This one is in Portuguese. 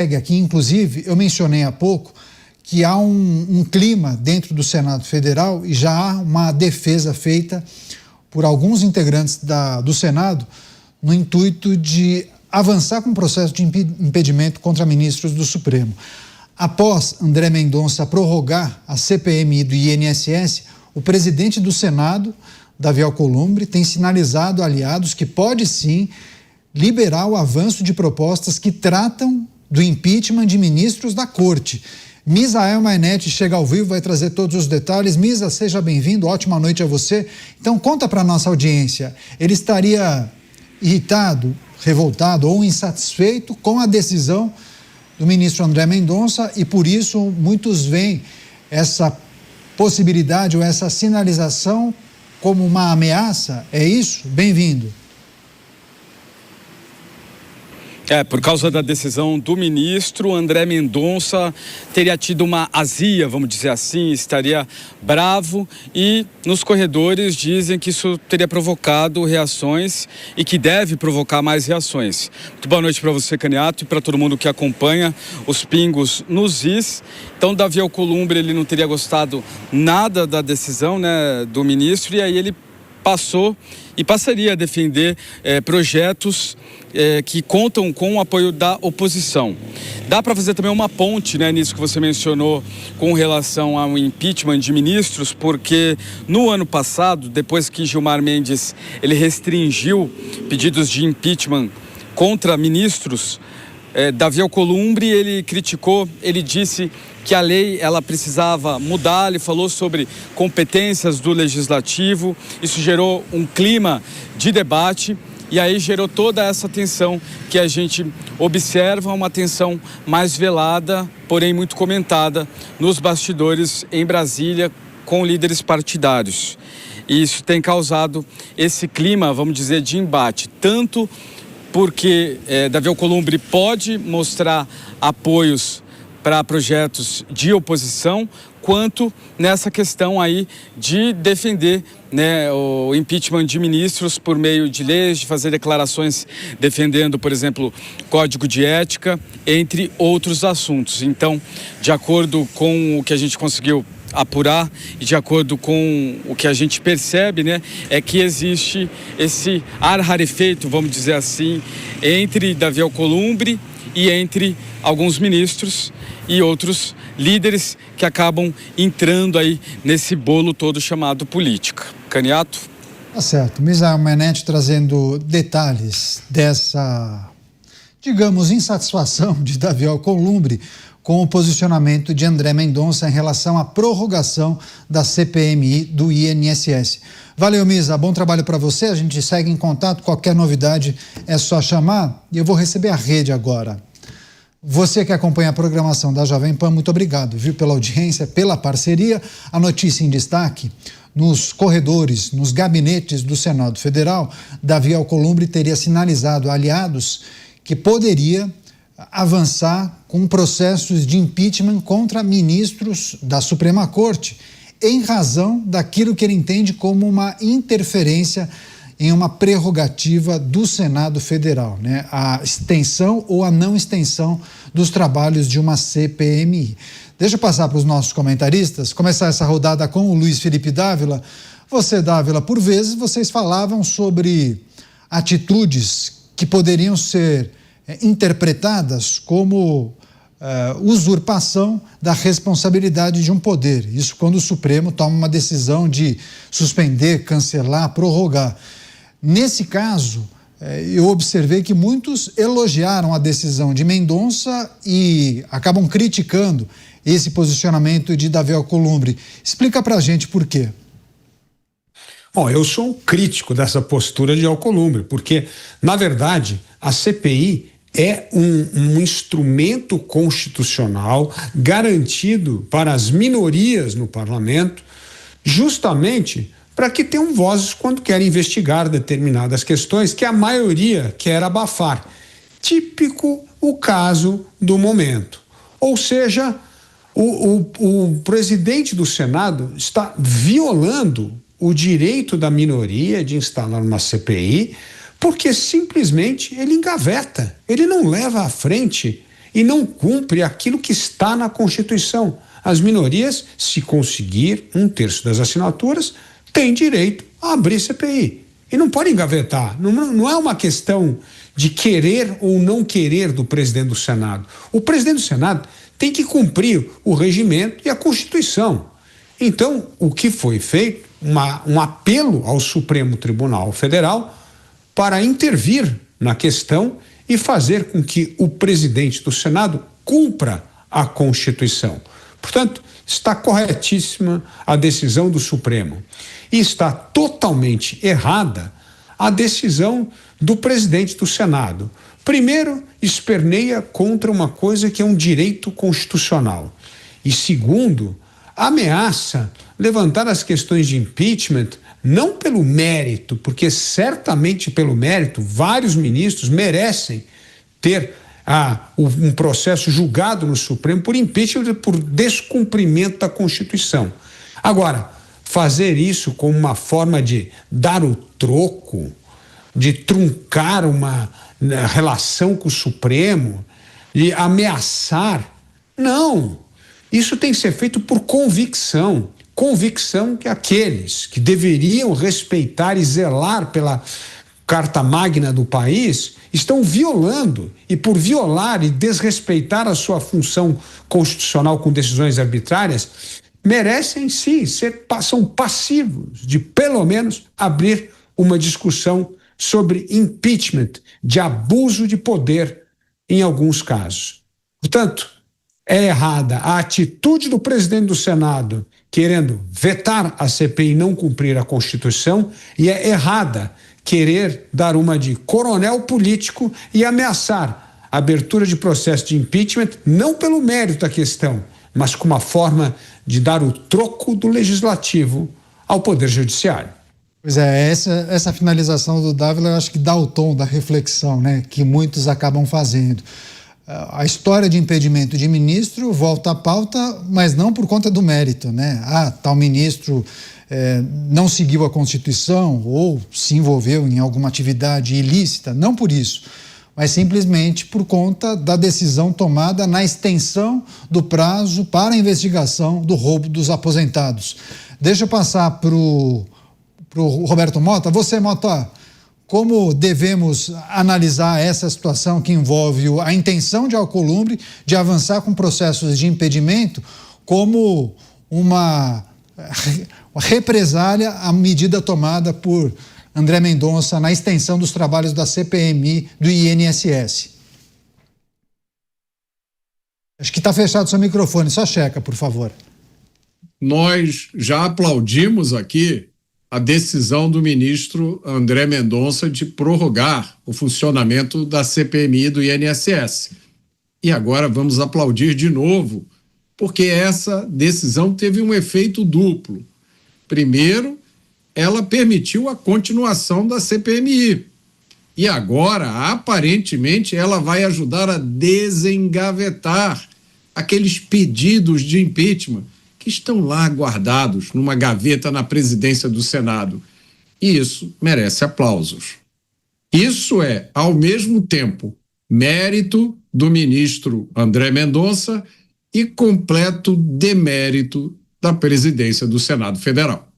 Aqui, inclusive, eu mencionei há pouco que há um clima dentro do Senado Federal e já há uma defesa feita por alguns integrantes do Senado no intuito de avançar com o processo de impedimento contra ministros do Supremo. Após André Mendonça prorrogar a CPMI do INSS, o presidente do Senado, Davi Alcolumbre, tem sinalizado a aliados que pode sim liberar o avanço de propostas que tratam do impeachment de ministros da Corte. Misael Mainetti chega ao vivo, vai trazer todos os detalhes. Misa, seja bem-vindo, ótima noite a você. Então conta para a nossa audiência, ele estaria irritado, revoltado ou insatisfeito com a decisão do ministro André Mendonça e por isso muitos veem essa possibilidade ou essa sinalização como uma ameaça? É isso? Bem-vindo. Por causa da decisão do ministro, André Mendonça teria tido uma azia, vamos dizer assim, estaria bravo e nos corredores dizem que isso teria provocado reações e que deve provocar mais reações. Muito boa noite para você, Caniato, e para todo mundo que acompanha os pingos nos is. Então, Davi Alcolumbre, ele não teria gostado nada da decisão, né, do ministro, e aí ele passou e passaria a defender projetos que contam com o apoio da oposição. Dá para fazer também uma ponte, né, nisso que você mencionou com relação ao impeachment de ministros, porque no ano passado, depois que Gilmar Mendes ele restringiu pedidos de impeachment contra ministros, Davi Alcolumbre ele criticou, ele disse que a lei ela precisava mudar, ele falou sobre competências do legislativo, isso gerou um clima de debate e aí gerou toda essa tensão que a gente observa, uma tensão mais velada, porém muito comentada nos bastidores em Brasília com líderes partidários. E isso tem causado esse clima, vamos dizer, de embate, tanto porque Davi Alcolumbre pode mostrar apoios para projetos de oposição, quanto nessa questão aí de defender, né, o impeachment de ministros por meio de leis, de fazer declarações defendendo, por exemplo, código de ética, entre outros assuntos. Então, de acordo com o que a gente conseguiu apurar e de acordo com o que a gente percebe, né, é que existe esse ar rarefeito, vamos dizer assim, entre Davi Alcolumbre e entre alguns ministros e outros líderes que acabam entrando aí nesse bolo todo chamado política. Caniato? Tá certo. Misael Mainetti trazendo detalhes dessa, digamos, insatisfação de Davi Alcolumbre com o posicionamento de André Mendonça em relação à prorrogação da CPMI do INSS. Valeu, Misa, bom trabalho para você, a gente segue em contato, qualquer novidade é só chamar e eu vou receber a rede agora. Você que acompanha a programação da Jovem Pan, muito obrigado, viu, pela audiência, pela parceria. A notícia em destaque, nos corredores, nos gabinetes do Senado Federal, Davi Alcolumbre teria sinalizado a aliados que poderia avançar com processos de impeachment contra ministros da Suprema Corte, em razão daquilo que ele entende como uma interferência em uma prerrogativa do Senado Federal, né? A extensão ou a não extensão dos trabalhos de uma CPMI. Deixa eu passar para os nossos comentaristas, começar essa rodada com o Luiz Felipe Dávila. Você, Dávila, por vezes vocês falavam sobre atitudes que poderiam ser interpretadas como usurpação da responsabilidade de um poder. Isso quando o Supremo toma uma decisão de suspender, cancelar, prorrogar. Nesse caso, eu observei que muitos elogiaram a decisão de Mendonça e acabam criticando esse posicionamento de Davi Alcolumbre. Explica pra gente por quê. Bom, eu sou um crítico dessa postura de Alcolumbre, porque, na verdade, a CPI é um instrumento constitucional garantido para as minorias no parlamento, justamente para que tenham vozes quando querem investigar determinadas questões que a maioria quer abafar. Típico o caso do momento. Ou seja, o presidente do Senado está violando o direito da minoria de instalar uma CPI, porque simplesmente ele engaveta, ele não leva à frente e não cumpre aquilo que está na Constituição. As minorias, se conseguir 1/3 das assinaturas, têm direito a abrir CPI. E não pode engavetar. Não é uma questão de querer ou não querer do presidente do Senado. O presidente do Senado tem que cumprir o regimento e a Constituição. Então, o que foi feito, um apelo ao Supremo Tribunal Federal para intervir na questão e fazer com que o presidente do Senado cumpra a Constituição. Portanto, está corretíssima a decisão do Supremo e está totalmente errada a decisão do presidente do Senado. Primeiro, esperneia contra uma coisa que é um direito constitucional. E segundo, ameaça levantar as questões de impeachment não pelo mérito, porque certamente pelo mérito vários ministros merecem ter um processo julgado no Supremo por impeachment, por descumprimento da Constituição. Agora, fazer isso como uma forma de dar o troco, de truncar uma relação com o Supremo, de ameaçar, não. Isso tem que ser feito por convicção. Convicção que aqueles que deveriam respeitar e zelar pela Carta Magna do país estão violando, e por violar e desrespeitar a sua função constitucional com decisões arbitrárias, merecem sim são passivos de pelo menos abrir uma discussão sobre impeachment, de abuso de poder em alguns casos. Portanto, é errada a atitude do presidente do Senado querendo vetar a CPI e não cumprir a Constituição, e é errada querer dar uma de coronel político e ameaçar a abertura de processo de impeachment, não pelo mérito da questão, mas como uma forma de dar o troco do legislativo ao Poder Judiciário. Pois é, essa finalização do Dávila eu acho que dá o tom da reflexão, né, que muitos acabam fazendo. A história de impedimento de ministro volta à pauta, mas não por conta do mérito, né? Tal ministro não seguiu a Constituição ou se envolveu em alguma atividade ilícita, não por isso, mas simplesmente por conta da decisão tomada na extensão do prazo para a investigação do roubo dos aposentados. Deixa eu passar para o Roberto Mota. Você, Mota, como devemos analisar essa situação que envolve a intenção de Alcolumbre de avançar com processos de impedimento como uma represália à medida tomada por André Mendonça na extensão dos trabalhos da CPMI do INSS? Acho que está fechado o seu microfone, só checa, por favor. Nós já aplaudimos aqui a decisão do ministro André Mendonça de prorrogar o funcionamento da CPMI do INSS. E agora vamos aplaudir de novo, porque essa decisão teve um efeito duplo. Primeiro, ela permitiu a continuação da CPMI. E agora, aparentemente, ela vai ajudar a desengavetar aqueles pedidos de impeachment que estão lá guardados numa gaveta na presidência do Senado. E isso merece aplausos. Isso é, ao mesmo tempo, mérito do ministro André Mendonça e completo demérito da presidência do Senado Federal.